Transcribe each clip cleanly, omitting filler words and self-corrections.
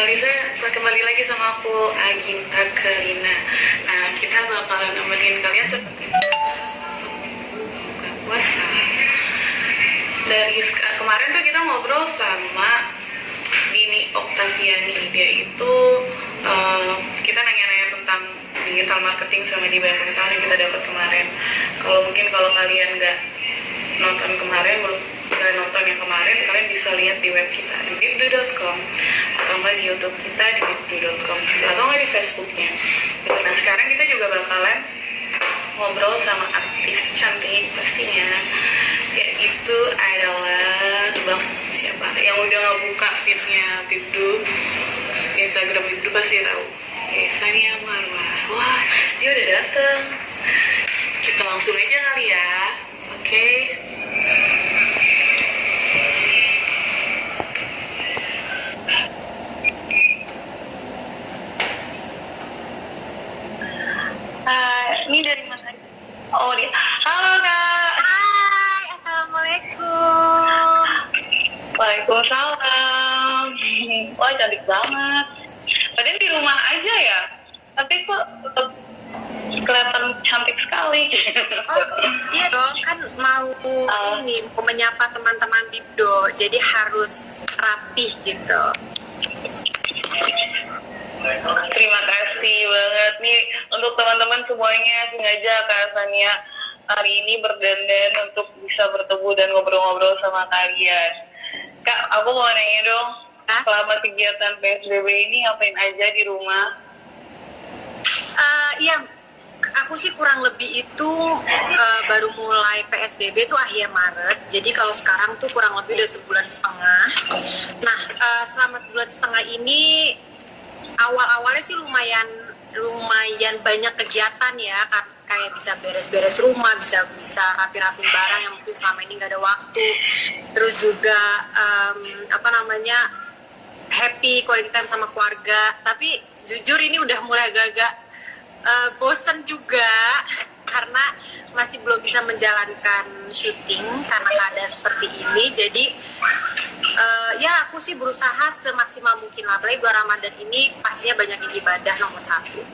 Lisa, kembali lagi sama aku Aginta Kelina. Nah, kita bakalan nemenin kalian seperti buka puasa. Dari kemarin tuh kita ngobrol sama Dini Oktaviani. Dia itu kita nanya-nanya tentang digital marketing sama di banyak pengetahuan yang kita dapat kemarin. Kalau kalian nggak nonton kemarin, nggak nonton yang kemarin, kalian bisa lihat di web kita di bibdu.com atau nggak di YouTube kita di bibdu.com atau nggak di Facebooknya. Nah, sekarang kita juga bakalan ngobrol sama artis cantik pastinya, yaitu adalah Bang siapa yang udah ngebuka feednya Bibdu, Instagram Bibdu pasti tahu. Sania Marwah. Wah, dia udah dateng. Kita langsung aja kali ya. Oke. Ini dari mana? Oh, dia. Halo, Kak. Hai, assalamualaikum. Waalaikumsalam. Wah, cantik banget. Padahal di rumah aja ya, tapi kok tetap kelihatan cantik sekali. Oh iya dong, kan mau mau menyapa teman-teman Bibdo, jadi harus rapih gitu. Terima kasih banget nih untuk teman-teman semuanya. Sengaja Kak Sania hari ini berdandan untuk bisa bertemu dan ngobrol-ngobrol sama kalian. Kak, aku mau nanya dong, selama kegiatan PSBB ini ngapain aja di rumah? Iya, aku sih kurang lebih itu baru mulai PSBB tuh akhir Maret. Jadi kalau sekarang tuh kurang lebih udah sebulan setengah. Nah, selama sebulan setengah ini awal-awalnya sih lumayan banyak kegiatan ya, kayak bisa beres-beres rumah, bisa rapi-rapin barang yang mungkin selama ini nggak ada waktu. Terus juga happy quality time sama keluarga. Tapi jujur ini udah mulai agak-agak bosen juga karena masih belum bisa menjalankan syuting karena keadaan seperti ini. Jadi ya aku sih berusaha semaksimal mungkin lah. Apalagi bulan Ramadan ini pastinya banyakin ibadah nomor satu.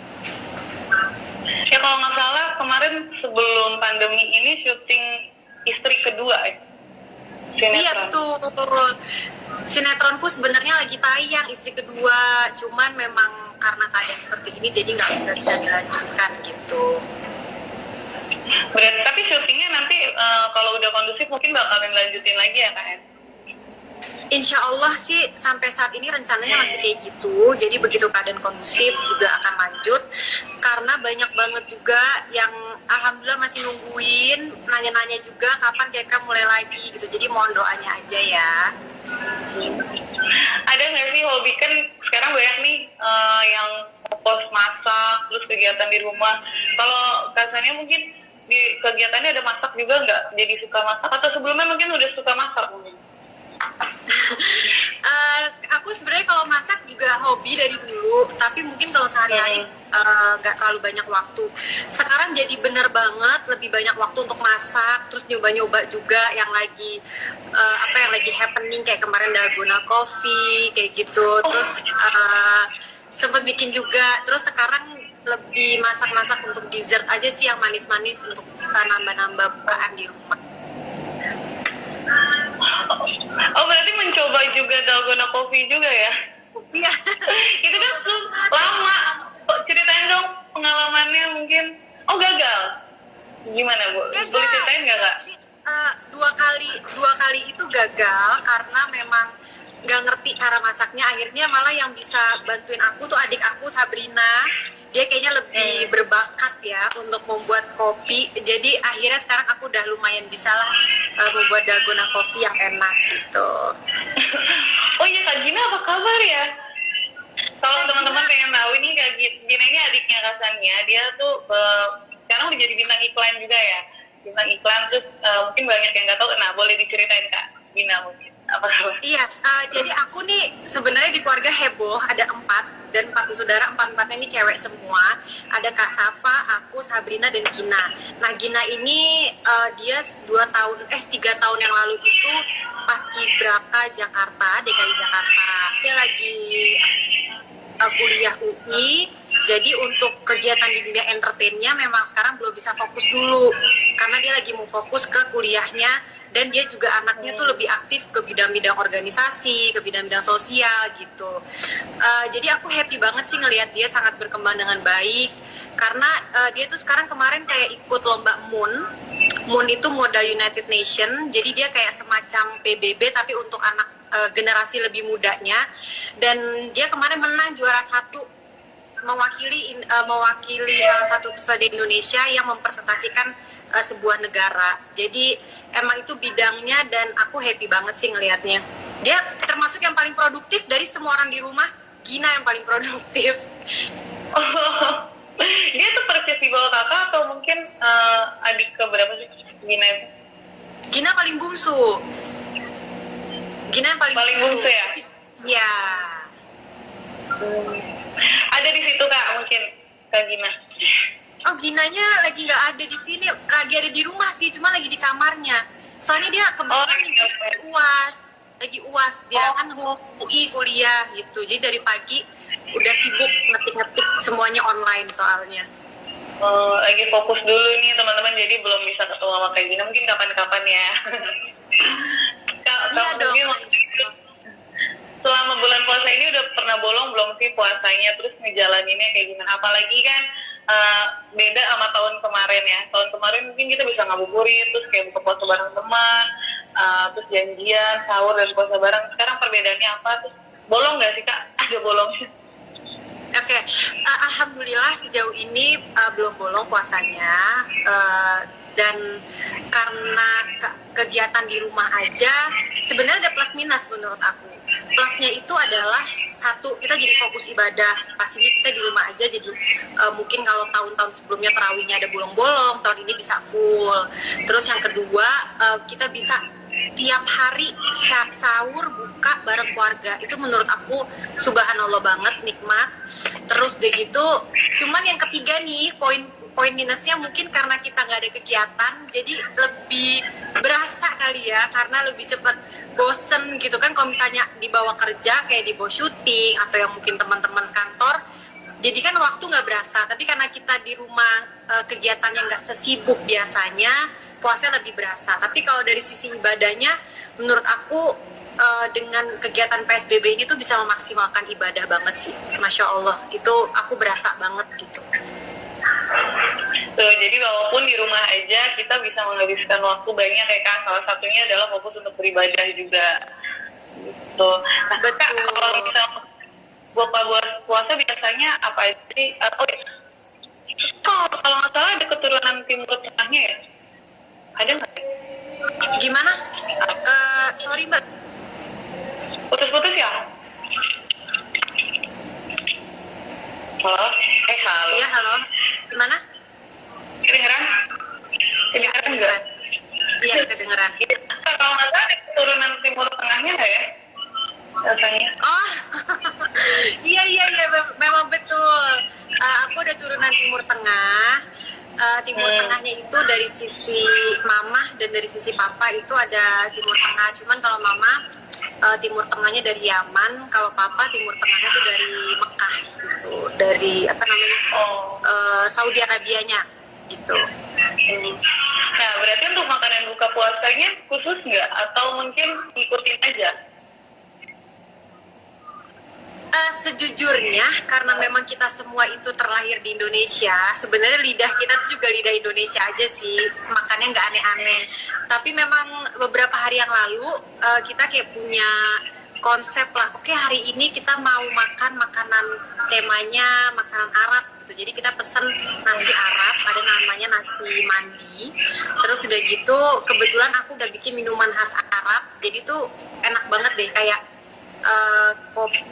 Ya kalau nggak salah kemarin sebelum pandemi ini syuting istri kedua sinetron. Iya betul. Sinetronku sebenarnya lagi tayang istri kedua, cuman memang karena keadaan seperti ini jadi nggak bisa dilanjutkan gitu. Berarti tapi syutingnya nanti kalau udah kondusif mungkin bakalan lanjutin lagi ya Kak? Insya Allah sih sampai saat ini rencananya masih kayak gitu. Jadi begitu keadaan kondusif juga akan lanjut. Karena banyak banget juga yang alhamdulillah masih nungguin, nanya-nanya juga kapan kira-kira mulai lagi gitu. Jadi mohon doanya aja ya. Ada nggak sih hobi, kan sekarang banyak nih yang post masak, terus kegiatan di rumah. Kalau kasarnya mungkin di kegiatannya ada masak juga nggak? Jadi suka masak atau sebelumnya mungkin udah suka masak mungkin? Aku sebenarnya kalau masak juga hobi dari dulu, tapi mungkin kalau sehari-hari nggak terlalu banyak waktu. Sekarang jadi bener banget lebih banyak waktu untuk masak, terus nyoba-nyoba juga yang lagi yang lagi happening kayak kemarin dalgona coffee kayak gitu. Terus sempet bikin juga. Terus sekarang lebih masak-masak untuk dessert aja sih yang manis-manis untuk nambah-nambah bukaan di rumah. Oh berarti mencoba juga dalgona coffee juga ya? Iya. Itu kan lama. Ceritain dong pengalamannya mungkin. Oh gagal? Gimana Bu? Boleh ceritain nggak Kak? Dua kali itu gagal karena memang nggak ngerti cara masaknya. Akhirnya malah yang bisa bantuin aku tuh adik aku Sabrina. Dia kayaknya lebih berbakat ya untuk membuat kopi. Jadi akhirnya sekarang aku udah lumayan bisa lah membuat dalgona coffee yang enak gitu. Oh iya Kak Gina, apa kabar ya? Kalau teman-teman pengen tahu, ini Kak Gina ini adiknya Kak Sania. Dia tuh sekarang udah jadi bintang iklan juga ya. Bintang iklan, terus mungkin banyak yang nggak tahu. Nah boleh diceritain Kak Gina mungkin apa kabar? Iya, jadi aku nih sebenarnya di keluarga heboh, ada 4 dan 4 saudara, 4-4-nya ini cewek semua. Ada Kak Safa, aku, Sabrina, dan Gina. Nah Gina ini dia 3 tahun yang lalu itu pas Ibraka Jakarta, DKI Jakarta. Dia lagi kuliah UI. Jadi untuk kegiatan di dunia entertainnya memang sekarang belum bisa fokus dulu karena dia lagi mau fokus ke kuliahnya, dan dia juga anaknya tuh lebih aktif ke bidang-bidang organisasi, ke bidang-bidang sosial gitu. Jadi aku happy banget sih ngelihat dia sangat berkembang dengan baik karena dia tuh sekarang kemarin kayak ikut lomba MUN itu Moda United Nation, jadi dia kayak semacam PBB tapi untuk anak generasi lebih mudanya, dan dia kemarin menang juara 1 mewakili salah satu peserta di Indonesia yang mempresentasikan sebuah negara. Jadi emang itu bidangnya dan aku happy banget sih ngelihatnya. Dia termasuk yang paling produktif dari semua orang di rumah. Gina yang paling produktif. Dia tuh persis di bawah kakak atau mungkin adik keberapa sih Gina itu? Gina paling bungsu. Gina yang paling bungsu ya? Iya. Ada di situ kak mungkin Kak Gina. Oh, Ginanya lagi nggak ada di sini, lagi ada di rumah sih, cuma lagi di kamarnya. Soalnya dia kebetulan lagi UAS dia kan UI kuliah gitu. Jadi dari pagi udah sibuk ngetik-ngetik semuanya online soalnya. Lagi fokus dulu nih teman-teman, jadi belum bisa ketemu sama Kak Gina, mungkin kapan-kapan ya. Iya dong. Selama bulan puasa ini udah pernah bolong belum sih puasanya, terus ngejalaninnya kayak gimana? Apalagi kan beda sama tahun kemarin ya. Tahun kemarin mungkin kita bisa ngabuburit, terus kayak buka puasa bareng teman, terus janjian, sahur dan puasa bareng. Sekarang perbedaannya apa? Terus bolong nggak sih kak? Ada bolongnya? Oke, alhamdulillah sejauh ini belum bolong puasanya, dan karena kegiatan di rumah aja sebenarnya ada plus minus menurut aku. Plusnya itu adalah satu, kita jadi fokus ibadah, pastinya kita di rumah aja, jadi mungkin kalau tahun-tahun sebelumnya tarawihnya ada bolong-bolong, tahun ini bisa full. Terus yang kedua, kita bisa tiap hari sahur buka bareng keluarga, itu menurut aku subhanallah banget, nikmat. Terus udah gitu, cuman yang ketiga nih poin minusnya mungkin karena kita nggak ada kegiatan, jadi lebih berasa kali ya, karena lebih cepat bosen gitu kan. Kalau misalnya dibawa kerja kayak dibawa syuting atau yang mungkin teman-teman kantor, jadi kan waktu nggak berasa. Tapi karena kita di rumah kegiatannya nggak sesibuk biasanya, puasa lebih berasa. Tapi kalau dari sisi ibadahnya, menurut aku dengan kegiatan PSBB ini tuh bisa memaksimalkan ibadah banget sih. Masya Allah, itu aku berasa banget gitu. Tuh, jadi walaupun di rumah aja kita bisa menghabiskan waktu banyak ya kak. Salah satunya adalah fokus untuk beribadah juga. Gitu. Nah, betul. Kak, kalau misalnya buka puasa biasanya apa aja sih? Kalau nggak salah ada keturunan Timur Tengahnya ya? Ada nggak? Gimana? Sorry mbak. Putus-putus ya? Halo? Halo? Iya, halo. Gimana? Kedengeran? Iya, Kedengeran? Iya, kedengeran. Kalau nggak salah ada keturunan Timur Tengahnya nggak ya? Rasanya. Oh, iya, memang betul. Aku ada turunan Timur Tengah. Timur Tengahnya itu dari sisi mama dan dari sisi papa itu ada Timur Tengah. Cuman kalau mama Timur Tengahnya dari Yaman, kalau papa Timur Tengahnya itu dari Mekah gitu, dari apa namanya Saudi Arabianya gitu. Nah, berarti untuk makanan buka puasanya khusus nggak? Atau mungkin ngikutin aja? Sejujurnya karena memang kita semua itu terlahir di Indonesia, sebenarnya lidah kita tuh juga lidah Indonesia aja sih, makannya nggak aneh-aneh. Tapi memang beberapa hari yang lalu kita kayak punya konsep lah, oke hari ini kita mau makan makanan temanya makanan Arab gitu. Jadi kita pesen nasi Arab, ada namanya nasi mandi. Terus udah gitu kebetulan aku udah bikin minuman khas Arab, jadi tuh enak banget deh, kayak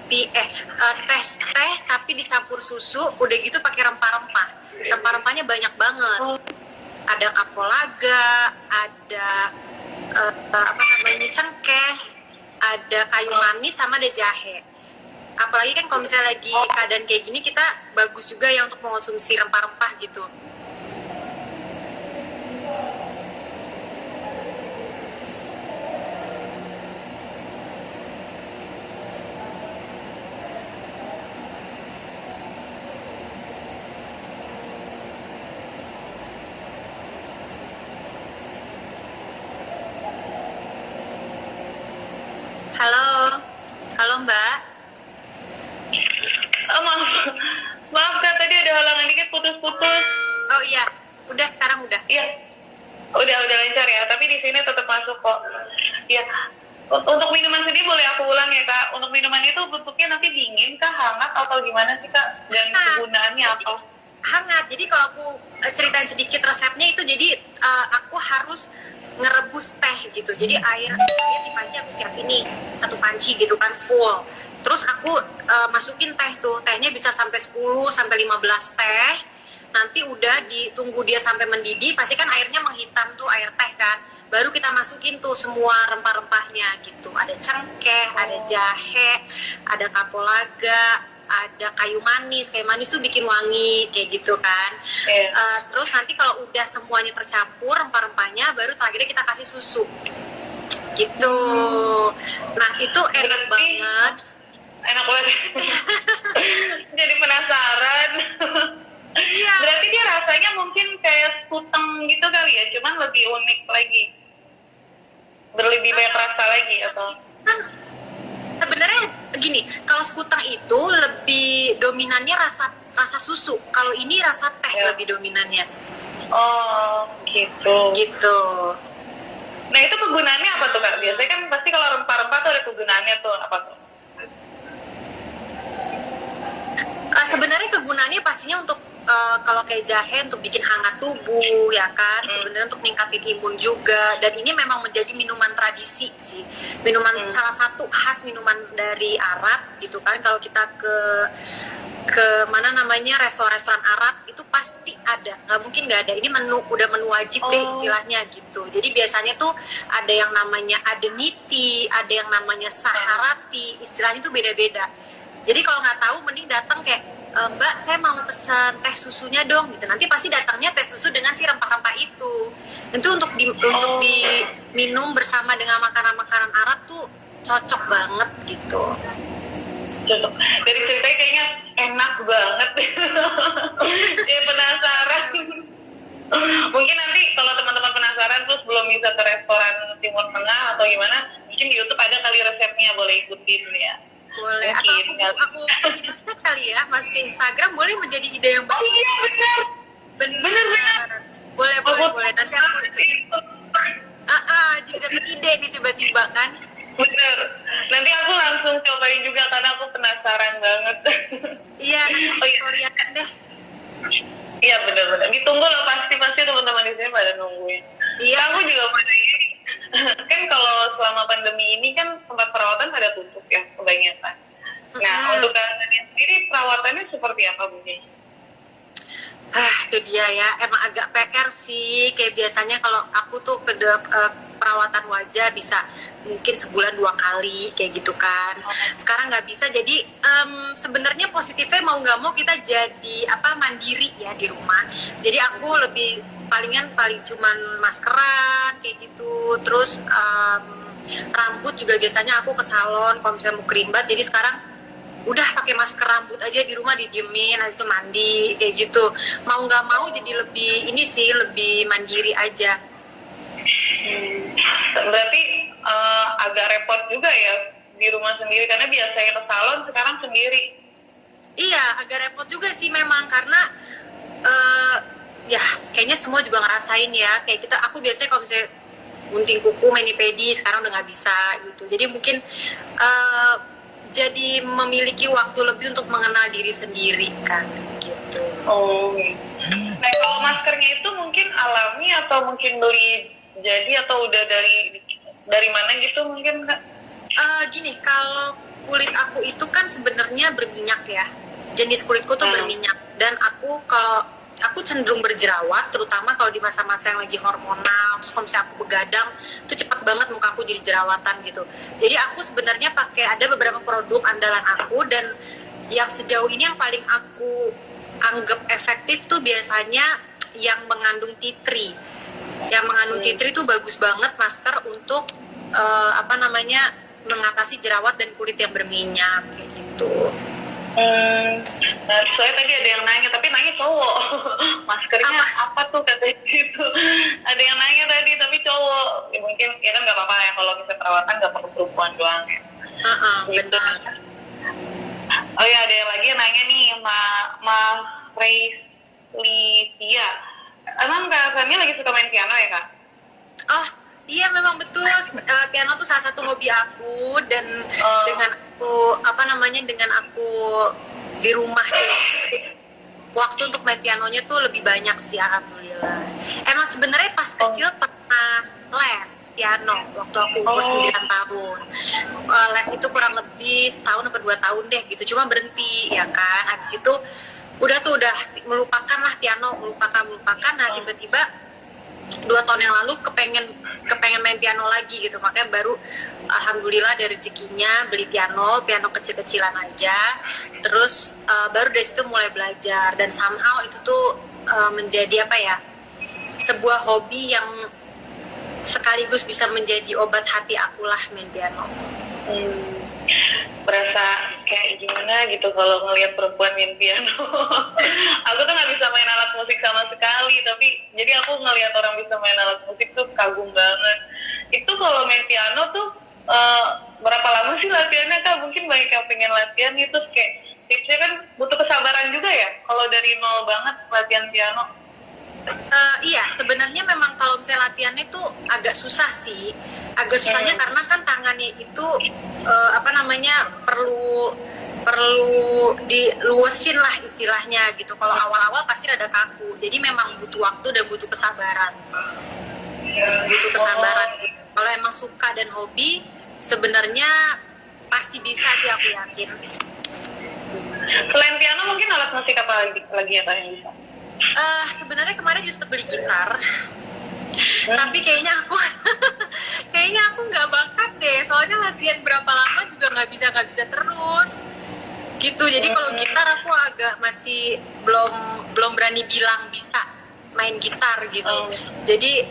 teh tapi dicampur susu, udah gitu pakai rempah-rempahnya banyak banget. Ada kapulaga, ada cengkeh, ada kayu manis, sama ada jahe. Apalagi kan kalau misalnya lagi keadaan kayak gini, kita bagus juga ya untuk mengonsumsi rempah-rempah gitu. Halo Mbak. Maaf, maaf Kak, tadi ada halangan dikit putus-putus. Oh iya, udah sekarang udah. Iya, udah lancar ya. Tapi di sini tetap masuk kok. Iya. Untuk minuman sendiri boleh aku ulang ya Kak. Untuk minuman itu bentuknya nanti dingin kah, hangat atau gimana sih Kak? Dan kegunaannya apa? Hangat. Jadi kalau aku ceritain sedikit resepnya itu, jadi aku harus ngerebus teh gitu. Jadi air di panci aku siapin nih 1 panci gitu kan full. Terus aku masukin teh tuh. Tehnya bisa sampai 10 sampai 15 teh. Nanti udah ditunggu dia sampai mendidih, pasti kan airnya menghitam tuh, air teh kan. Baru kita masukin tuh semua rempah-rempahnya gitu. Ada cengkeh, ada jahe, ada kapulaga, ada kayu manis tuh bikin wangi kayak gitu kan. Terus nanti kalau udah semuanya tercampur rempah-rempahnya, baru terakhirnya kita kasih susu gitu. Nah itu enak banget. Enak banget. Jadi penasaran. Iya. Berarti dia rasanya mungkin kayak skuteng gitu kali ya, cuman lebih unik lagi, berlebih banyak rasa lagi atau? Sebenarnya gini, kalau skuteng itu lebih dominannya rasa susu. Kalau ini rasa teh lebih dominannya. Oh, gitu. Gitu. Nah itu kegunaannya apa tuh Kak? Biasanya kan pasti kalau rempah-rempah tuh ada kegunaannya tuh, apa tuh? Sebenarnya kegunaannya pastinya untuk kalau kayak jahe untuk bikin hangat tubuh ya kan, sebenarnya untuk ningkatin imun juga. Dan ini memang menjadi minuman tradisi sih, minuman salah satu khas minuman dari Arab gitu kan. Kalau kita ke mana namanya restoran Arab itu pasti ada, nggak mungkin nggak ada. Ini udah menu wajib deh istilahnya gitu. Jadi biasanya tuh ada yang namanya ademiti, ada yang namanya saharati, istilahnya tuh beda-beda. Jadi kalau nggak tahu mending datang kayak Mbak, saya mau pesen teh susunya dong gitu. Nanti pasti datangnya teh susu dengan si rempah-rempah itu. Itu untuk diminum bersama dengan makanan-makanan Arab tuh cocok banget gitu. Cocok. Dari ceritanya kayaknya enak banget. Jadi penasaran. Mungkin nanti kalau teman-teman penasaran terus belum bisa ke restoran Timur Tengah atau gimana, mungkin di YouTube ada kali resepnya, boleh ikutin ya. Boleh, atau aku bikin resep kali ya, masuk ke Instagram, boleh menjadi ide yang bagus. Oh iya benar. Boleh. Nanti aku jadi dapet ide nih tiba-tiba kan. Bener. Nanti aku langsung cobain juga karena aku penasaran banget. Iya, nanti di tutorial deh. Iya benar. Ditunggu loh, pasti teman-teman di sini pada nungguin. Iya. Aku juga pada gini. Kan kalau selama pandemi ini kan tempat perawatan pada tutup ya kebanyakan. Nah untuk kalian sendiri perawatannya seperti apa Bu? Itu dia ya, emang agak PR sih. Kayak biasanya kalau aku tuh perawatan wajah bisa mungkin sebulan 2 kali kayak gitu kan. Sekarang nggak bisa, jadi sebenarnya positifnya mau nggak mau kita jadi mandiri ya di rumah. Jadi aku paling cuman maskeran kayak gitu. Terus rambut juga biasanya aku ke salon kalau misalnya mau kerimbat. Jadi sekarang udah pakai masker rambut aja di rumah, didiemin, habis itu mandi kayak gitu. Mau nggak mau jadi lebih mandiri aja. Berarti agak repot juga ya di rumah sendiri, karena biasanya ke salon, sekarang sendiri. Iya, agak repot juga sih memang, karena ya kayaknya semua juga ngerasain ya. Kayak aku biasanya kalau misalnya gunting kuku, mani-pedi, sekarang udah nggak bisa gitu. Jadi mungkin jadi memiliki waktu lebih untuk mengenal diri sendiri kan gitu. Nah kalau maskernya itu mungkin alami atau mungkin beli jadi atau udah dari mana gitu mungkin Kak? Gini, kalau kulit aku itu kan sebenarnya berminyak ya, jenis kulitku tuh berminyak. Dan aku cenderung berjerawat, terutama kalau di masa-masa yang lagi hormonal. Terus kalau misalnya aku begadang, itu cepat banget muka aku jadi jerawatan gitu. Jadi aku sebenarnya ada beberapa produk andalan aku, dan yang sejauh ini yang paling aku anggap efektif tuh biasanya yang mengandung tea tree. Yang mengandung tea tree tuh bagus banget masker untuk mengatasi jerawat dan kulit yang berminyak kayak gitu. Nah, soalnya tadi ada yang nanya, tapi nanya cowok. Maskernya apa tuh katanya gitu. Ada yang nanya tadi, tapi cowok. Ya, mungkin ya kan nggak apa-apa ya kalau misalnya perawatan nggak perlu perempuan doang ya. Gitu. Benar. Oh ya, ada yang lagi yang nanya nih, Ma Reislitia. Emang Kak Sani lagi suka main piano ya, Kak? Oh iya, memang betul. Piano tuh salah satu hobi aku, dan dengan aku di rumah kayak gitu, waktu untuk main pianonya tuh lebih banyak sih, alhamdulillah. Emang sebenarnya pas kecil pernah les piano waktu aku umur 9 tahun. Les itu kurang lebih setahun atau 2 tahun deh gitu, cuma berhenti ya kan. Habis itu udah melupakan lah piano, melupakan. Nah tiba-tiba 2 tahun yang lalu kepengen main piano lagi gitu, makanya baru alhamdulillah ada rezekinya beli piano kecil-kecilan aja, terus baru dari situ mulai belajar, dan somehow itu tuh menjadi sebuah hobi yang sekaligus bisa menjadi obat hati aku lah, main piano. Berasa kayak gimana gitu kalau ngelihat perempuan main piano. Aku tuh nggak bisa main alat musik sama sekali, tapi jadi aku ngelihat orang bisa main alat musik tuh kagum banget. Itu kalau main piano tuh berapa lama sih latihannya, Kak? Mungkin banyak yang pengen latihan itu, kayak tipsnya kan butuh kesabaran juga ya kalau dari nol banget latihan piano. Iya, sebenarnya memang kalau misalnya latihannya itu agak susah sih. Agak susahnya karena kan tangannya itu perlu diluasin lah istilahnya gitu. Kalau awal-awal pasti ada kaku. Jadi memang butuh waktu dan butuh kesabaran. Kalau emang suka dan hobi, sebenarnya pasti bisa sih, aku yakin. Selain piano mungkin alat musik apa lagi ya, Kak, yang bisa? Sebenarnya kemarin juga sempat beli gitar, tapi kayaknya aku nggak bakat deh, soalnya latihan berapa lama juga nggak bisa terus gitu. Jadi kalau gitar aku agak masih belum berani bilang bisa main gitar gitu. Jadi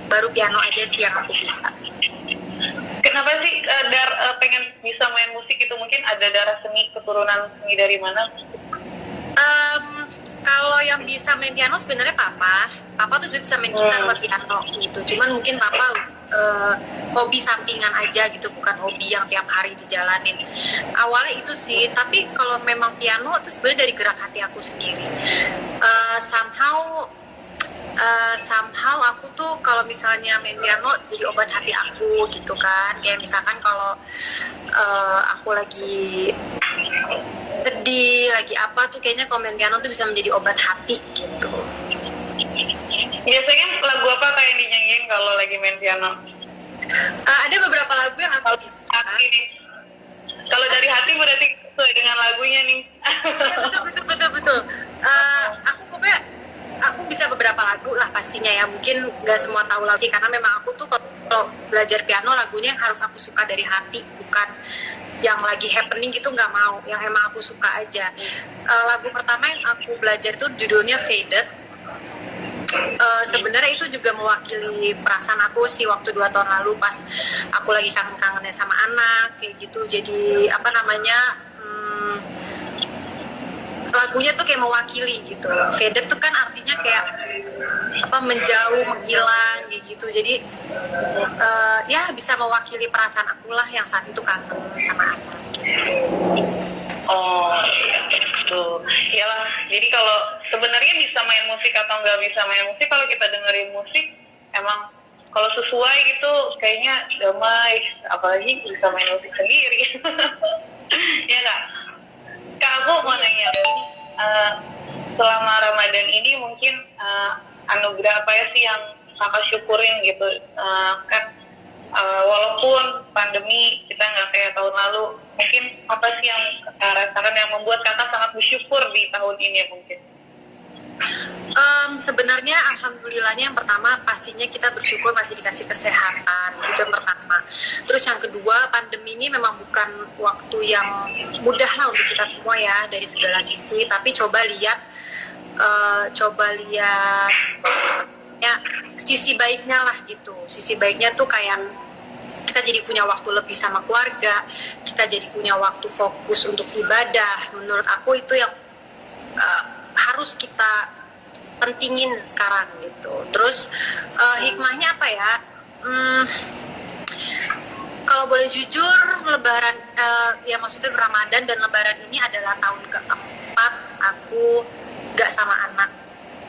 baru piano aja sih yang aku bisa. Kenapa sih pengen bisa main musik itu? Mungkin ada darah seni, keturunan seni dari mana? Kalau yang bisa main piano sebenarnya papa tuh juga bisa main gitar sama piano gitu. Cuman mungkin papa hobi sampingan aja gitu, bukan hobi yang tiap hari dijalanin. Awalnya itu sih, tapi kalau memang piano itu sebenarnya dari gerak hati aku sendiri. Somehow aku tuh kalau misalnya main piano jadi obat hati aku gitu kan. Kayak misalkan kalau aku lagi sedih, lagi apa tuh, kayaknya kalau main piano tuh bisa menjadi obat hati gitu. Biasanya lagu apa kayak yang dinyanyiin kalau lagi main piano? Ada beberapa lagu yang aku bisa. Kalau dari hati berarti sesuai dengan lagunya nih. Betul. Aku bisa beberapa lagu lah pastinya ya. Mungkin nggak semua tahu lagu sih, karena memang aku tuh kalau belajar piano lagunya yang harus aku suka dari hati, bukan yang lagi happening gitu, nggak mau. Yang emang aku suka aja. Lagu pertama yang aku belajar tuh judulnya Faded. Sebenarnya itu juga mewakili perasaan aku sih waktu 2 tahun lalu pas aku lagi kangen-kangennya sama anak kayak gitu. Jadi lagunya tuh kayak mewakili gitu. Faded tuh kan artinya kayak menjauh, menghilang kayak gitu. Jadi ya bisa mewakili perasaan aku lah yang saat itu kangen sama anak gitu. Oh iya, betul. Iyalah, jadi kalau sebenarnya bisa main musik atau nggak bisa main musik, kalau kita dengerin musik emang kalau sesuai gitu kayaknya damai, apalagi bisa main musik sendiri. Ya nggak? Kak, aku mau nanya, selama Ramadan ini mungkin anugerah apa ya sih yang kakak syukurin gitu? Kan walaupun pandemi kita nggak kayak tahun lalu, mungkin apa sih yang rasakan yang membuat kakak sangat bersyukur di tahun ini ya mungkin? Sebenarnya alhamdulillahnya yang pertama pastinya kita bersyukur masih dikasih kesehatan, itu yang pertama. Terus yang kedua, pandemi ini memang bukan waktu yang mudah lah untuk kita semua ya dari segala sisi, tapi coba lihat ya sisi baiknya lah gitu. Sisi baiknya tuh kayak kita jadi punya waktu lebih sama keluarga, kita jadi punya waktu fokus untuk ibadah. Menurut aku itu yang harus kita pentingin sekarang gitu. Terus hikmahnya apa ya? Kalau boleh jujur, Lebaran, ya maksudnya Ramadan dan Lebaran ini adalah tahun keempat aku gak sama anak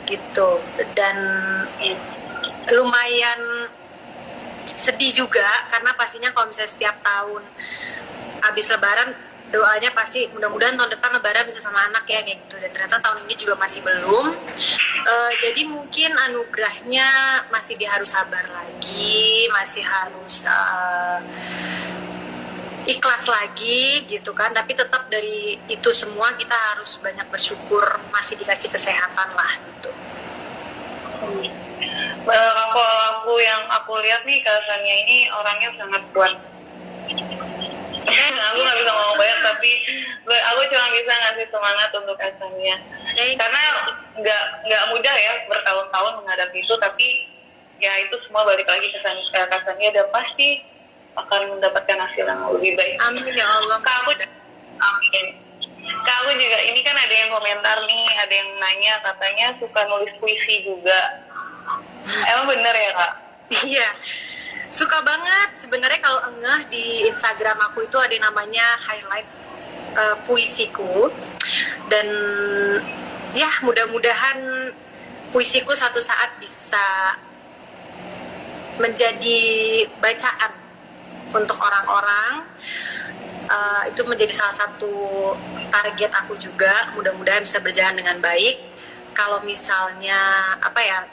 gitu, dan lumayan sedih juga karena pastinya kalau misalnya setiap tahun habis Lebaran doanya pasti mudah-mudahan tahun depan Lebaran bisa sama anak ya kayak gitu, dan ternyata tahun ini juga masih belum. Jadi mungkin anugerahnya masih dia harus sabar lagi, masih harus ikhlas lagi gitu kan, tapi tetap dari itu semua kita harus banyak bersyukur masih dikasih kesehatan lah gitu. Kalau aku yang aku lihat nih, Kasannya ini orangnya sangat kuat. Aku nggak bisa ngomong banyak, tapi aku cuma bisa ngasih semangat untuk Kasannya. Karena nggak mudah ya bertahun-tahun menghadapi itu, tapi ya itu semua balik lagi ke Kasannya, dan pasti akan mendapatkan hasil yang lebih baik. Amin ya Allah. Amin. Kamu juga, ini kan ada yang komentar nih, ada yang nanya katanya suka nulis puisi juga. Emang bener ya Kak? Iya, suka banget. Sebenarnya kalau ngeh di Instagram aku itu ada namanya highlight puisiku, dan ya mudah-mudahan puisiku suatu saat bisa menjadi bacaan untuk orang-orang. Itu menjadi salah satu target aku juga, mudah-mudahan bisa berjalan dengan baik. Kalau misalnya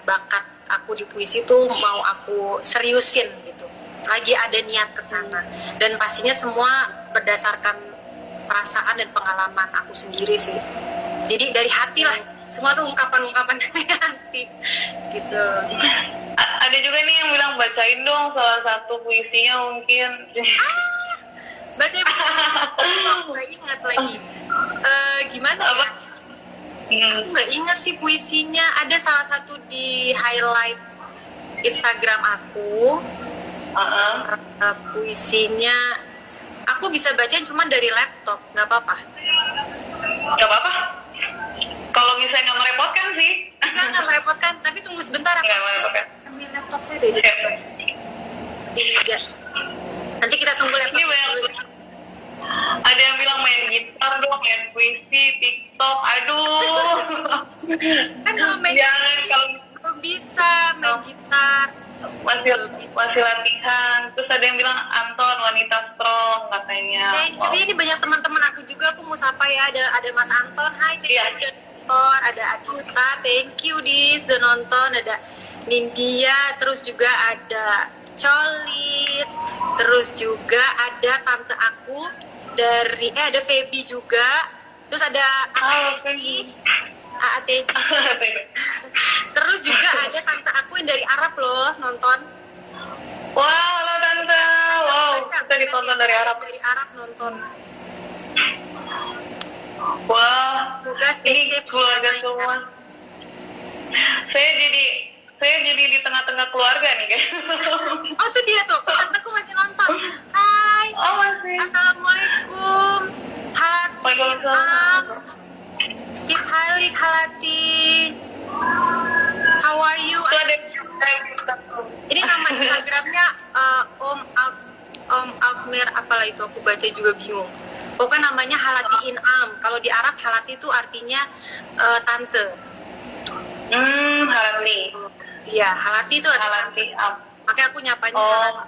bakat aku di puisi tuh mau aku seriusin gitu, lagi ada niat ke sana, dan pastinya semua berdasarkan perasaan dan pengalaman aku sendiri sih. Jadi dari hati lah, semua tuh ungkapan-ungkapan dari hati gitu. Ada juga nih yang bilang bacain dong salah satu puisinya mungkin. Bacain, aku nggak ingat lagi. Gimana ya? Aku nggak ingat sih puisinya. Ada salah satu di highlight Instagram aku. Puisinya aku bisa bacain cuma dari laptop, nggak apa-apa. Nggak apa-apa. Kalau misalnya nggak merepotkan sih. Nggak merepotkan, tapi tunggu sebentar. Nggak merepotkan. Ambil laptop saya dari di meja. Nanti kita tunggu laptop dulu ya. Ada yang bilang main gitar dong, main puisi, TikTok, aduh. Kan kalau main gitar belum bisa main gitar. Masih latihan. Terus ada yang bilang Anton wanita strong katanya. Jadi ini banyak teman-teman aku juga, aku mau sapa ya. Ada Mas Anton, hai, thank you udah nonton. Ada Adista, thank you Dis udah nonton. Ada Nindya, terus juga ada Colit, terus juga ada tante aku dari ada Feby juga, terus ada Aategi, terus juga ada tante aku yang dari Arab loh nonton. Wow, halo tante, wow, kita ditonton dari Arab. Dari Arab nonton. Wah, ini keluarga semua. Saya jadi di tengah-tengah keluarga nih guys. Oh tuh dia tuh, tanteku masih nonton. Hai. Oh masih. Assalamualaikum. Halati. Waalaikumsalam. Kif halik Halati. How are you? Ini nama Instagramnya Om Akmer apalah itu, aku baca juga bingung. Pokoknya namanya Halati Inam. Kalau di Arab Halati itu artinya tante. Halati. Iya, Halati itu ada Halati. Makanya aku nyapanya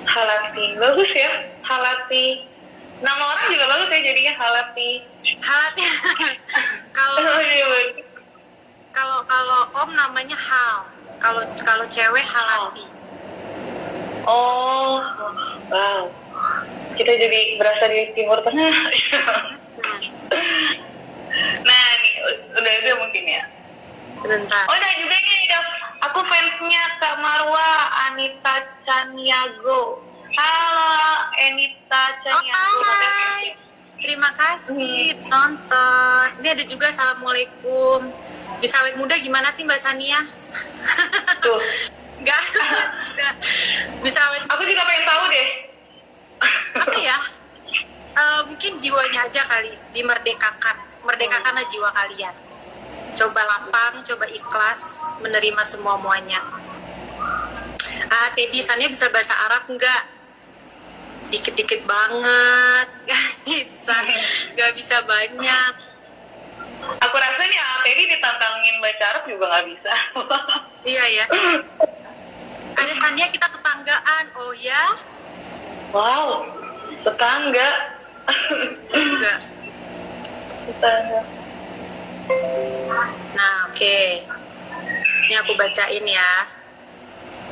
Halati. Bagus ya, Halati. Nama orang juga bagus ya, jadinya Halati. Halati. Kalau Om namanya Hal. Kalau cewek Halati. Oh, wow. Kita jadi berasa di Timur Tengah. Nah, nih udah itu mungkin ya. Sebentar. Oh, ada juga nih, aku fansnya Kak Marwa Anita Caniago. Halo, Anita Caniago. Hai. Terima kasih nonton. Ini ada juga Assalamualaikum. Bisa awet muda gimana sih Mbak Sania? Tuh. Enggak. Bisa awet muda. Aku juga pengen tahu deh. Apa ya? Mungkin jiwanya aja kali dimerdekakan. Merdekakanlah jiwa kalian. Coba lapang, coba ikhlas menerima semua-muanya. Teddy Sania bisa bahasa Arab enggak? dikit-dikit banget, nggak bisa banyak. Aku rasa nih Teddy ditantangin baca Arab juga nggak bisa. Iya ya. Ada Sania kita tetanggaan, oh ya? Wow, tetangga. Enggak. Tetangga. Nah, oke. Ini aku bacain ya.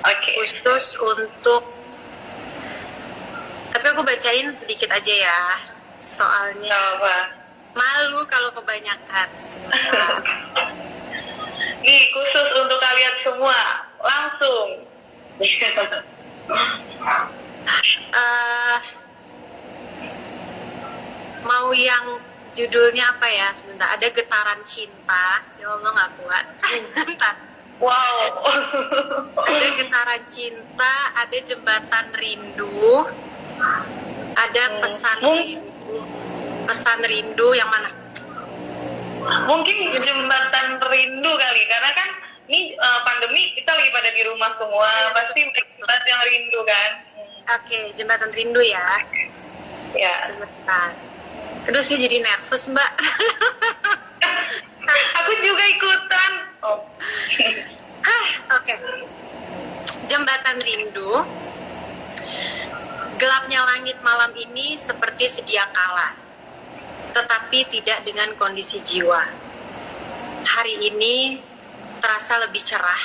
Oke. Khusus untuk, tapi aku bacain sedikit aja ya. Soalnya Nggak apa. malu kalau kebanyakan. Sebentar. Nih khusus untuk kalian semua, langsung. Mau yang judulnya apa ya? Sebentar, ada Getaran Cinta. Ya Allah nggak kuat. Bentar. Wow. Ada Getaran Cinta, ada Jembatan Rindu, ada Pesan Rindu. Pesan Rindu yang mana? Mungkin jembatan rindu kali, karena kan ini pandemi kita lagi pada di rumah semua, pasti banget yang rindu kan. Oke, Jembatan Rindu ya. Ya. Sebentar. Aduh, saya jadi nervous, Mbak. Aku juga ikutan. Oh. Oke. Jembatan Rindu. Gelapnya langit malam ini seperti sedia kala, tetapi tidak dengan kondisi jiwa. Hari ini terasa lebih cerah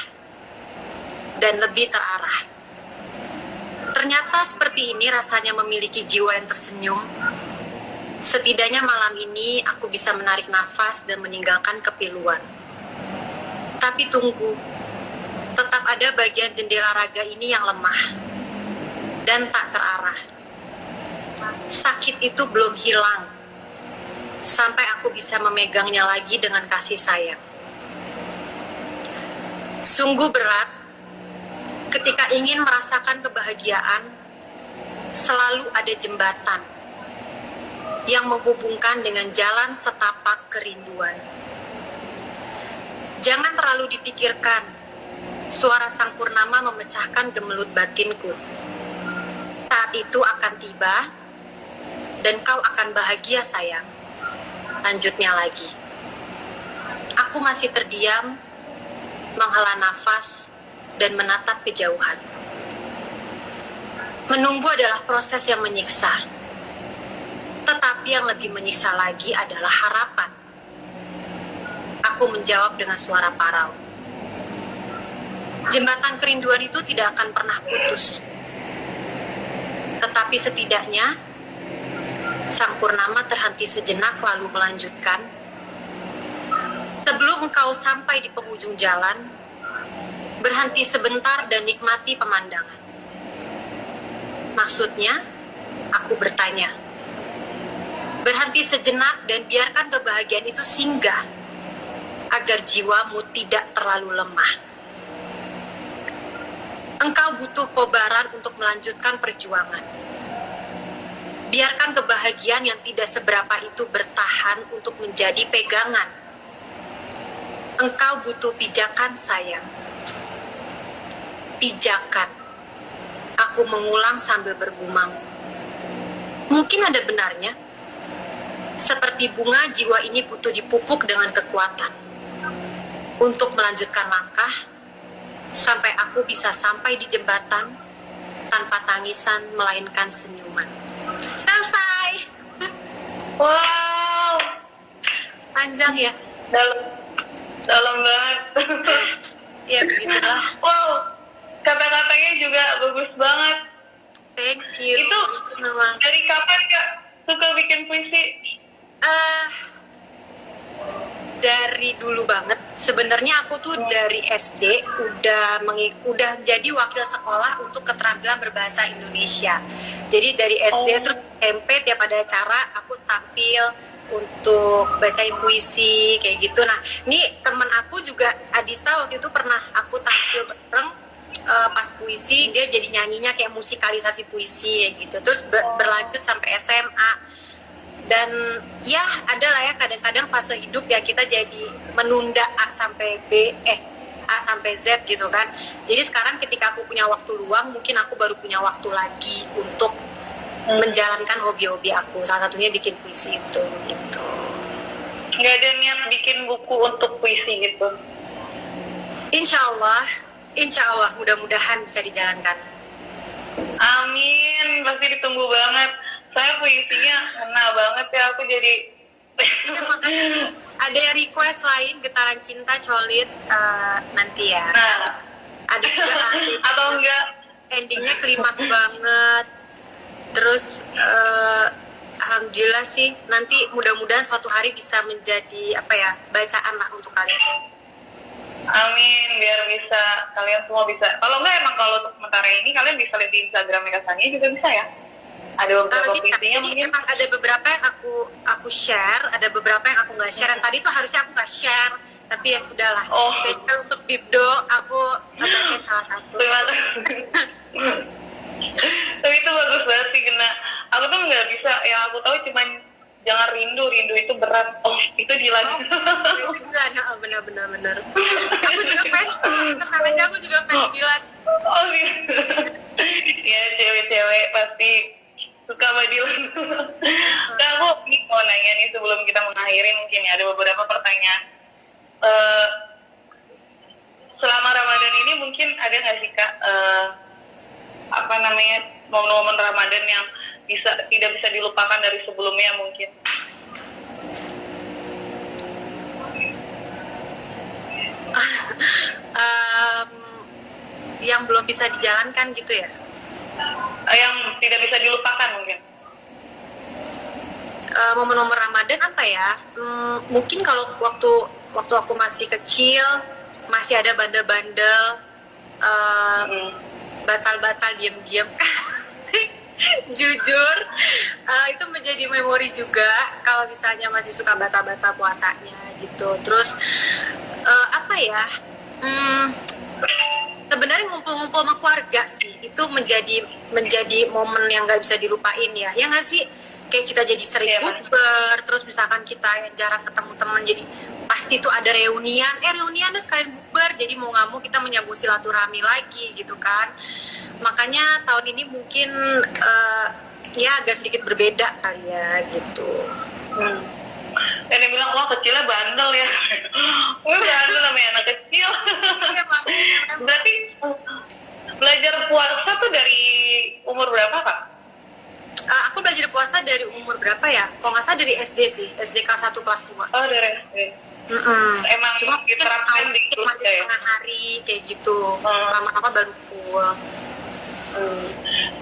dan lebih terarah. Ternyata seperti ini rasanya memiliki jiwa yang tersenyum. Setidaknya malam ini aku bisa menarik nafas dan meninggalkan kepiluan. Tapi tunggu, tetap ada bagian jendela raga ini yang lemah dan tak terarah. Sakit itu belum hilang sampai aku bisa memegangnya lagi dengan kasih sayang. Sungguh berat ketika ingin merasakan kebahagiaan, selalu ada jembatan yang menghubungkan dengan jalan setapak kerinduan. Jangan terlalu dipikirkan, suara sang purnama memecahkan gemelut batinku. Saat itu akan tiba, dan kau akan bahagia sayang. Lanjutnya lagi. Aku masih terdiam, menghela nafas, dan menatap kejauhan. Menunggu adalah proses yang menyiksa. Tetapi yang lebih menyiksa lagi adalah harapan. Aku menjawab dengan suara parau. Jembatan kerinduan itu tidak akan pernah putus. Tetapi setidaknya, sang purnama terhenti sejenak lalu melanjutkan. Sebelum engkau sampai di penghujung jalan, berhenti sebentar dan nikmati pemandangan. Maksudnya, aku bertanya. Berhenti sejenak dan biarkan kebahagiaan itu singgah, agar jiwamu tidak terlalu lemah. Engkau butuh kobaran untuk melanjutkan perjuangan. Biarkan kebahagiaan yang tidak seberapa itu bertahan untuk menjadi pegangan. Engkau butuh pijakan sayang. Pijakan. Aku mengulang sambil bergumam. Mungkin ada benarnya. Seperti bunga, jiwa ini butuh dipupuk dengan kekuatan untuk melanjutkan langkah sampai aku bisa sampai di jembatan tanpa tangisan melainkan senyuman. Selesai. Wow. Panjang ya? Dalam banget. Ya begitulah. Wow. Kata-katanya juga bagus banget. Thank you. Itu memang. dari kapan Kak suka bikin puisi? Dari dulu banget. Sebenarnya aku tuh dari SD udah jadi wakil sekolah untuk keterampilan berbahasa Indonesia. Jadi dari SD terus SMP tiap ada acara aku tampil untuk bacain puisi kayak gitu. Nah, ini temen aku juga Adista waktu itu pernah aku tampil bareng pas puisi, dia jadi nyanyinya kayak musikalisasi puisi kayak gitu. Terus berlanjut sampai SMA. Dan ya ada lah ya kadang-kadang fase hidup ya kita jadi menunda A sampai Z gitu kan. Jadi sekarang ketika aku punya waktu luang, mungkin aku baru punya waktu lagi untuk menjalankan hobi-hobi aku. Salah satunya bikin puisi itu gitu. Nggak ada niat bikin buku untuk puisi gitu? Insya Allah mudah-mudahan bisa dijalankan. Amin, pasti ditunggu banget. Saya puisinya kena banget ya, aku jadi Iya, makanya nih, ada yang request lain Getaran Cinta Colit nanti ya. nah, Ada juga atau enggak endingnya klimaks banget. Terus alhamdulillah sih nanti mudah-mudahan suatu hari bisa menjadi bacaan lah untuk kalian. amin, biar bisa kalian semua bisa. Kalau enggak, emang kalau untuk sementara ini kalian bisa lihat di Instagramnya Kak Sania juga bisa ya. Ada beberapa Bisa. puisinya Jadi mungkin. emang ada beberapa yang aku share, ada beberapa yang aku nggak share. Yang tadi tuh harusnya aku nggak share, tapi ya sudahlah. Oh. Spesial untuk Bibdo, aku bagian salah satu. Terima kasih. Tapi itu bagus banget sih, kena. Aku tuh nggak bisa, yang aku tahu cuman jangan rindu itu berat. Oh, itu Dilan. Itu Dilan, benar. Aku juga fans, tenang aja aku juga fans Dilan. Oh gitu. Ya, cewek-cewek pasti suka sama Dilan. Kak, aku mau nanya nih sebelum kita mengakhiri, mungkin ya ada beberapa pertanyaan. Selama Ramadan ini mungkin ada nggak sih Kak momen-momen Ramadan yang tidak bisa dilupakan dari sebelumnya mungkin? Yang belum bisa dijalankan gitu ya? Yang tidak bisa dilupakan mungkin? Momen-momen Ramadan apa ya? Mungkin kalau waktu aku masih kecil masih ada bandel-bandel, batal-batal diam-diam. Jujur itu menjadi memori juga kalau misalnya masih suka batal-batal puasanya gitu. Terus sebenarnya ngumpul-ngumpul sama keluarga sih itu menjadi momen yang nggak bisa dilupain ya nggak sih? Kayak kita jadi sering bukber, terus misalkan kita yang jarang ketemu teman jadi pasti tuh ada reunian tuh sekalian bukber, jadi mau nggak mau kita menyambung silaturahmi lagi gitu kan. Makanya tahun ini mungkin agak sedikit berbeda kali ya gitu. Dan dia bilang, wah kecilnya bandel ya. Gue bandel namanya anak kecil. Berarti belajar puasa tuh dari umur berapa Kak? Aku belajar puasa dari umur berapa ya? Kalau nggak salah dari SD sih, SD kelas 1 kelas 2. Oh dari SD. Emang cuma diterapkan di masih setengah hari kayak gitu, lama-lama baru full.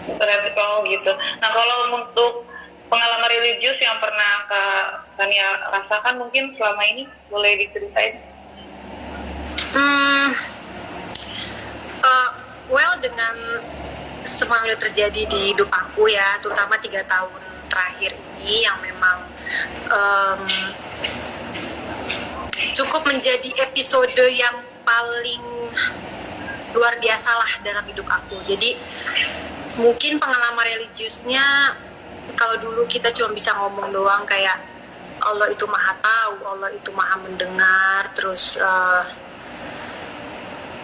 Ternyata kalau gitu. Nah kalau untuk pengalaman religius yang pernah Kak Tania rasakan mungkin selama ini boleh diceritain? Dengan semua yang terjadi di hidup aku ya, terutama 3 tahun terakhir ini yang memang cukup menjadi episode yang paling luar biasa lah dalam hidup aku. Jadi mungkin pengalaman religiusnya, kalau dulu kita cuma bisa ngomong doang kayak Allah itu maha tahu, Allah itu maha mendengar, terus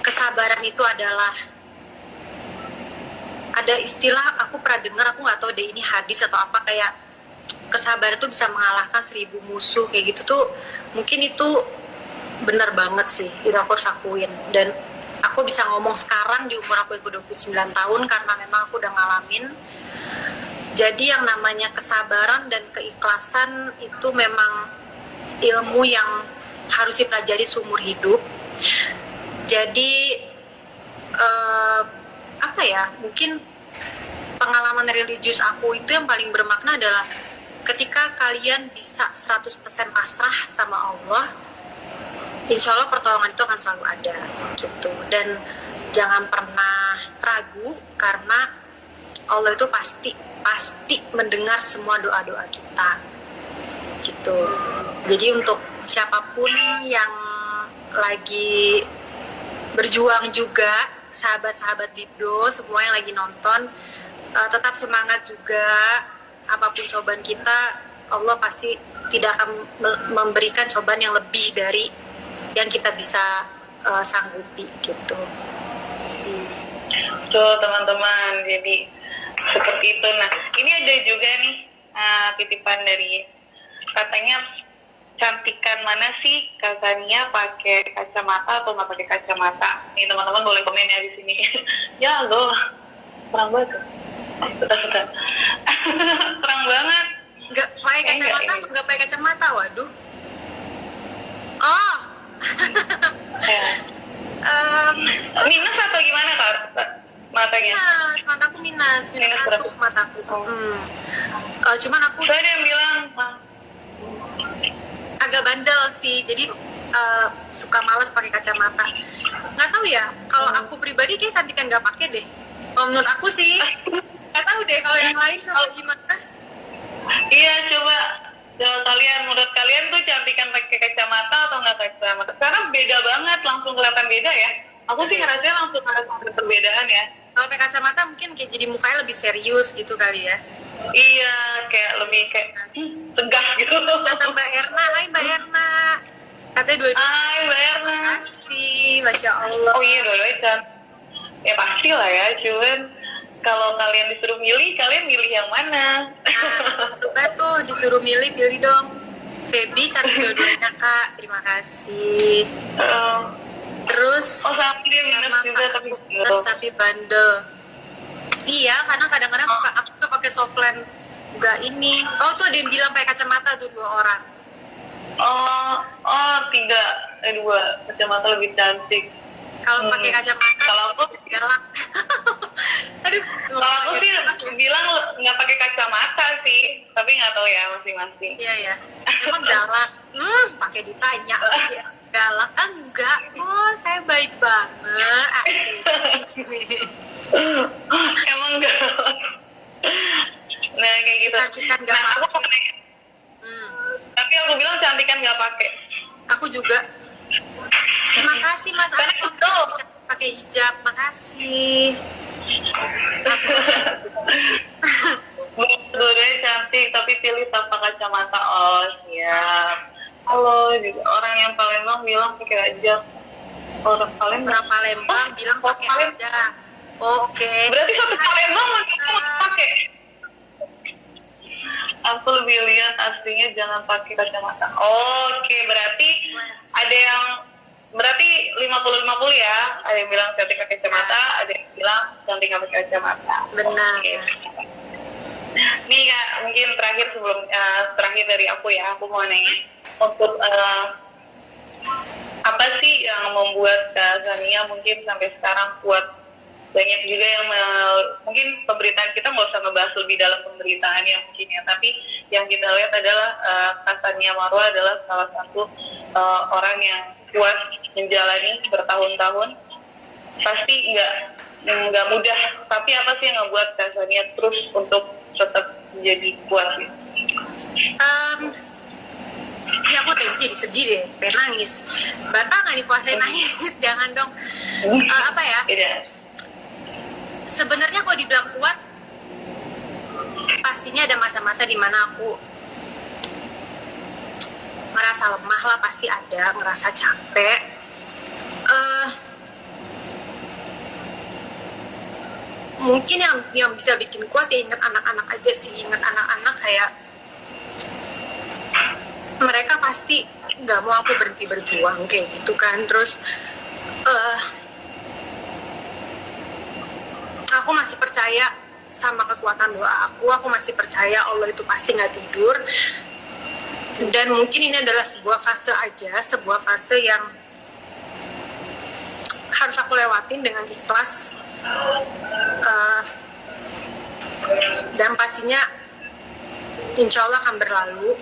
kesabaran itu adalah, ada istilah aku pernah dengar, aku nggak tahu deh ini hadis atau apa, kayak kesabaran itu bisa mengalahkan 1000 musuh kayak gitu tuh. Mungkin itu benar banget sih, itu aku harus akuin. Dan aku bisa ngomong sekarang di umur aku yang ke-29 tahun karena memang aku udah ngalamin. Jadi yang namanya kesabaran dan keikhlasan itu memang ilmu yang harus dipelajari seumur hidup. Jadi mungkin pengalaman religius aku itu yang paling bermakna adalah ketika kalian bisa 100% pasrah sama Allah, insya Allah pertolongan itu akan selalu ada gitu. Dan jangan pernah ragu karena Allah itu pasti mendengar semua doa-doa kita gitu. Jadi untuk siapapun yang lagi berjuang juga, sahabat-sahabat Bibdo semua yang lagi nonton, tetap semangat juga. Apapun cobaan kita, Allah pasti tidak akan memberikan cobaan yang lebih dari yang kita bisa sanggupi gitu. Tuh teman-teman, jadi seperti itu. Nah, ini ada juga nih titipan dari, katanya cantikan mana sih Kak Sania, pakai kacamata atau nggak pakai kacamata? Nih teman-teman boleh komen ya di sini. Ya lo, terang banget. Bentar. Terang banget. Nggak pakai kacamata, nggak pakai kacamata, waduh. Oh. Ya. Minus atau gimana Kak matanya? Mataku minus berapa? satu mataku. Cuman aku Saya ada yang bilang agak bandel sih, jadi suka males pakai kacamata. Nggak tahu ya, kalau aku pribadi kayak cantikan nggak pakai deh. Kalau menurut aku sih, nggak tahu deh kalau yang lain coba gimana. Iya, coba menurut kalian tuh cantikan pakai kacamata atau nggak kacamata? Karena beda banget, langsung kelihatan beda ya. Aku sih ngerasanya langsung ada perbedaan ya. Kalau pakai kacamata mungkin kayak jadi mukanya lebih serius gitu kali ya. Iya, kayak lebih kayak tegas gitu. Kata Mbak Erna, hai Mbak Erna. Katanya dua-dua. Hai Mbak Erna. Terima kasih, Masya Allah. Oh iya, dua-duanya can. Ya pasti lah ya, cuman kalau kalian disuruh milih, kalian milih yang mana? Nah, coba tuh disuruh milih, pilih dong. Feby cantik dua-duanya Kak, terima kasih. Terus sama dia minus juga tapi minus tapi bandel. Iya, karena kadang-kadang aku suka pakai softland nggak ini. Oh tuh ada yang bilang pakai kacamata tuh 2 orang. Dua kacamata lebih cantik. Kalau pakai kacamata, Kalau aku galak. Aduh, kalau aku sih bilang nggak pakai kacamata sih, tapi nggak tahu ya masing-masing. Iya ya, emang galak. Pakai ditanya lagi ya. Galak enggak? Oh, saya baik banget. Emang enggak. Nah kayak gitu. Kita nggak Nah, pakai. tapi aku bilang cantikan nggak pakai. Aku juga. Terima kasih Mas Karena Anton itu pakai hijab. Makasih. Dua-duanya cantik, tapi pilih tanpa kacamata. Oh siap. Halo, juga orang yang Palembang bilang pakai hijab. Orang Palembang bilang pakai aja. Oh, oke. Berarti satu Palembang masih pakai. Aku lebih lihat aslinya jangan pakai kacamata. Oke, berarti ada yang berarti 50-50 ya. Ada yang bilang cantik pakai kacamata, ada yang bilang cantik nggak pakai kacamata. Benar. Oke. Nih Kak, mungkin terakhir sebelum terakhir dari aku ya, aku mau nanya untuk apa sih yang membuat Kak Sania mungkin sampai sekarang kuat? Banyak juga yang mungkin pemberitaan kita nggak usah ngebahas lebih dalam pemberitaan yang mungkin ya, tapi yang kita lihat adalah Kak Sania Marwa adalah salah satu orang yang kuat menjalani bertahun-tahun. Pasti nggak mudah, tapi apa sih yang ngebuat Kak Sania terus untuk tetap menjadi kuat gitu? Ya aku tadi jadi sedih deh, pengen nangis. Batal nggak dipuasain nangis? Jangan dong. Apa ya? Tidak. Sebenarnya kalau dibilang kuat, pastinya ada masa-masa di mana aku ngerasa lemah lah, pasti ada, ngerasa capek. Mungkin yang bisa bikin kuat ya ingat anak-anak aja sih, ingat anak-anak kayak mereka pasti nggak mau aku berhenti berjuang kayak gitu kan. Terus aku masih percaya sama kekuatan doa aku masih percaya Allah itu pasti nggak tidur. Dan mungkin ini adalah sebuah fase aja, sebuah fase yang harus aku lewatin dengan ikhlas. Dan pastinya insya Allah akan berlalu,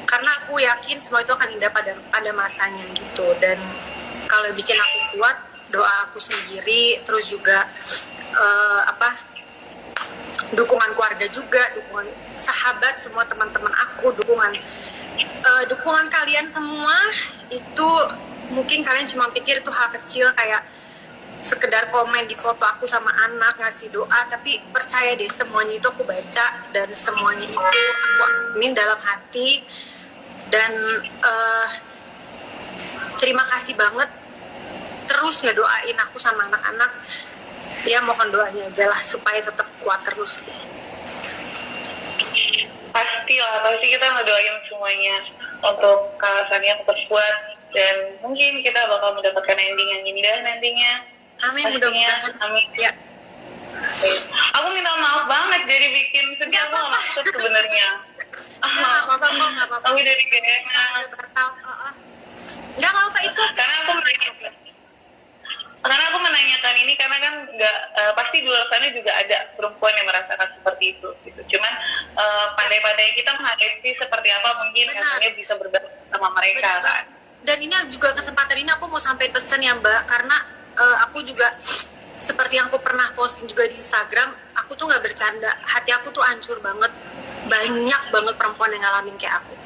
karena aku yakin semua itu akan indah pada masanya gitu. Dan kalau bikin aku kuat, doa aku sendiri, terus juga dukungan keluarga juga, dukungan sahabat, semua teman-teman aku, dukungan kalian semua. Itu mungkin kalian cuma pikir itu hal kecil kayak sekedar komen di foto aku sama anak, ngasih doa, tapi percaya deh semuanya itu aku baca dan semuanya itu aku amin dalam hati. Dan terima kasih banget terus ngedoain aku sama anak-anak. Ya mohon doanya aja lah supaya tetap kuat terus. Pasti lah, pasti kita ngedoain semuanya untuk Kak Sania tetap kuat dan mungkin kita bakal mendapatkan ending yang indah nantinya. Amin, Pastinya, mudah-mudahan. amin. Ya. Aku minta maaf banget jadi bikin sedih, aku nggak maksud sebenarnya. Nggak apa-apa. Aku dari gak enak. Nggak apa-apa, itu Karena aku menanyakan ini karena kan nggak pasti di luar sana juga ada perempuan yang merasakan seperti itu gitu. Cuman pandai-pandai kita menghadapi seperti apa mungkin katanya bisa berbeda sama mereka kan. Dan ini juga kesempatan ini aku mau sampai pesan ya Mbak, karena aku juga seperti yang aku pernah posting juga di Instagram, aku tuh nggak bercanda, hati aku tuh hancur banget, banyak banget perempuan yang ngalamin kayak aku.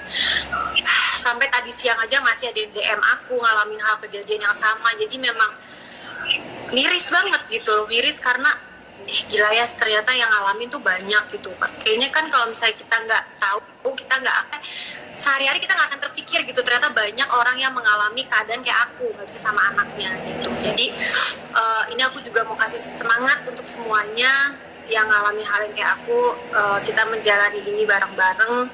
Sampai tadi siang aja masih ada yang DM aku ngalamin hal kejadian yang sama, jadi memang miris banget gitu loh, miris karena gila ya ternyata yang ngalamin tuh banyak gitu. Kayaknya kan kalau misalnya kita nggak tahu, kita nggak apa, sehari-hari kita nggak akan terpikir gitu ternyata banyak orang yang mengalami keadaan kayak aku, nggak bisa sama anaknya gitu. Jadi ini aku juga mau kasih semangat untuk semuanya yang ngalamin hal yang kayak aku. Kita menjalani ini bareng-bareng,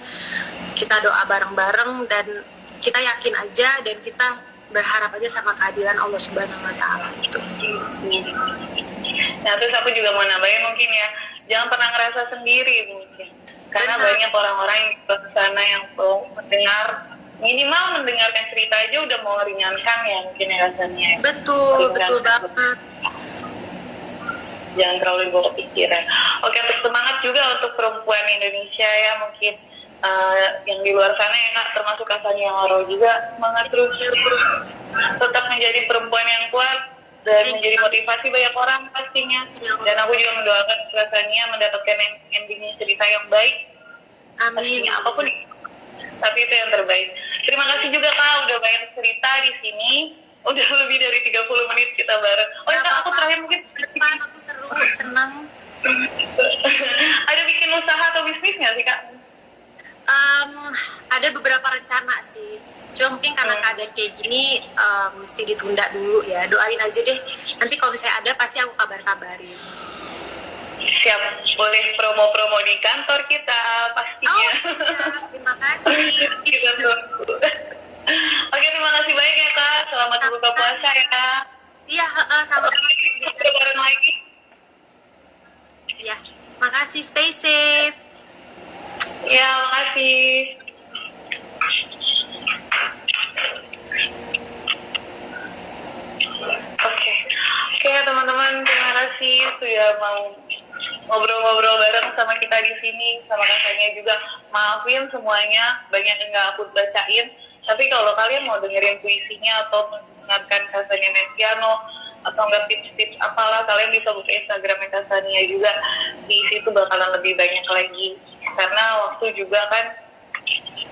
kita doa bareng-bareng, dan kita yakin aja dan kita berharap aja sama keadilan Allah Subhanahu Wa Taala itu. Nah terus aku juga mau nambahin mungkin ya, jangan pernah ngerasa sendiri mungkin, karena banyak orang-orang yang di sana yang mendengar, minimal mendengarkan cerita aja udah mau meringankan ya mungkin ya rasanya. Betul banget. Jangan terlalu dibawa pikiran. Oke, untuk semangat juga untuk perempuan Indonesia ya mungkin yang di luar sana ya Kak, termasuk Kak Sania Oro juga, semangat terus tetap menjadi perempuan yang kuat dan menjadi motivasi banyak orang pastinya. Dan aku juga mendoakan Kak Sania mendapatkan ending cerita yang baik. Amin. Pastinya apapun itu, tapi itu yang terbaik. Terima kasih juga Kak udah banyak cerita di sini. Udah lebih dari 30 menit kita bareng. Oh ya Kak, aku terakhir mungkin depan aku seru, senang. Ada bikin usaha atau bisnis nggak sih Kak? Ada beberapa rencana sih, cuma mungkin karena keadaan kayak gini mesti ditunda dulu ya. Doain aja deh, nanti kalau misalnya ada pasti aku kabarin. Siap, boleh promo-promo di kantor kita pastinya. Oh siap, terima kasih. Kita tunggu. Oke, terima kasih banyak ya Kak, selamat berbuka puasa ya. Iya, sama-sama. Kita bareng lagi. Ya, makasih, stay safe. Ya, makasih. Oke, teman-teman, terima kasih sudah mau ngobrol-ngobrol bareng sama kita di sini, sama Kak Sania juga. Maafin semuanya, banyak yang nggak aku bacain. Tapi kalau kalian mau dengerin puisinya atau mendengarkan Kak Sania main piano atau nggak tips-tips apalah, kalian bisa buka Instagramnya Kak Sania juga. Di situ bakalan lebih banyak lagi. Karena waktu juga kan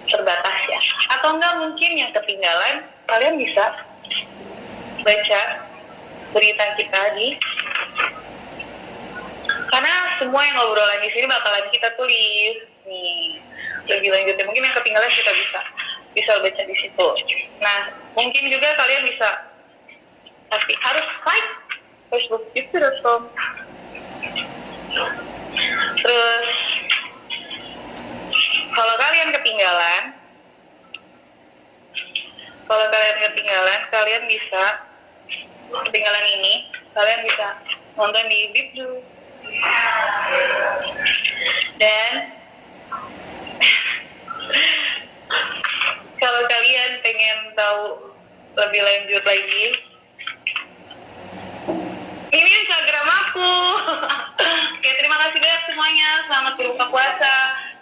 terbatas ya. Atau enggak mungkin yang ketinggalan, kalian bisa baca berita kita di, karena semua yang ngobrolan di sini bakalan kita tulis nih lebih lanjutnya. Mungkin yang ketinggalan kita bisa baca di situ. Nah mungkin juga kalian bisa, tapi harus like facebook.com. Terus kalau kalian ketinggalan, kalian bisa ketinggalan ini, kalian bisa nonton di Bibdu. Dan kalau kalian pengen tahu lebih lanjut lagi, ini Instagram aku. Oke, terima kasih banyak semuanya. Selamat berbuka puasa.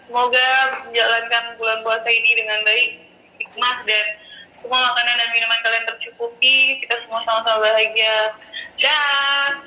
Semoga menjalankan bulan puasa ini dengan baik, hikmah, dan semua makanan dan minuman kalian tercukupi. Kita semua sama-sama bahagia. Dah.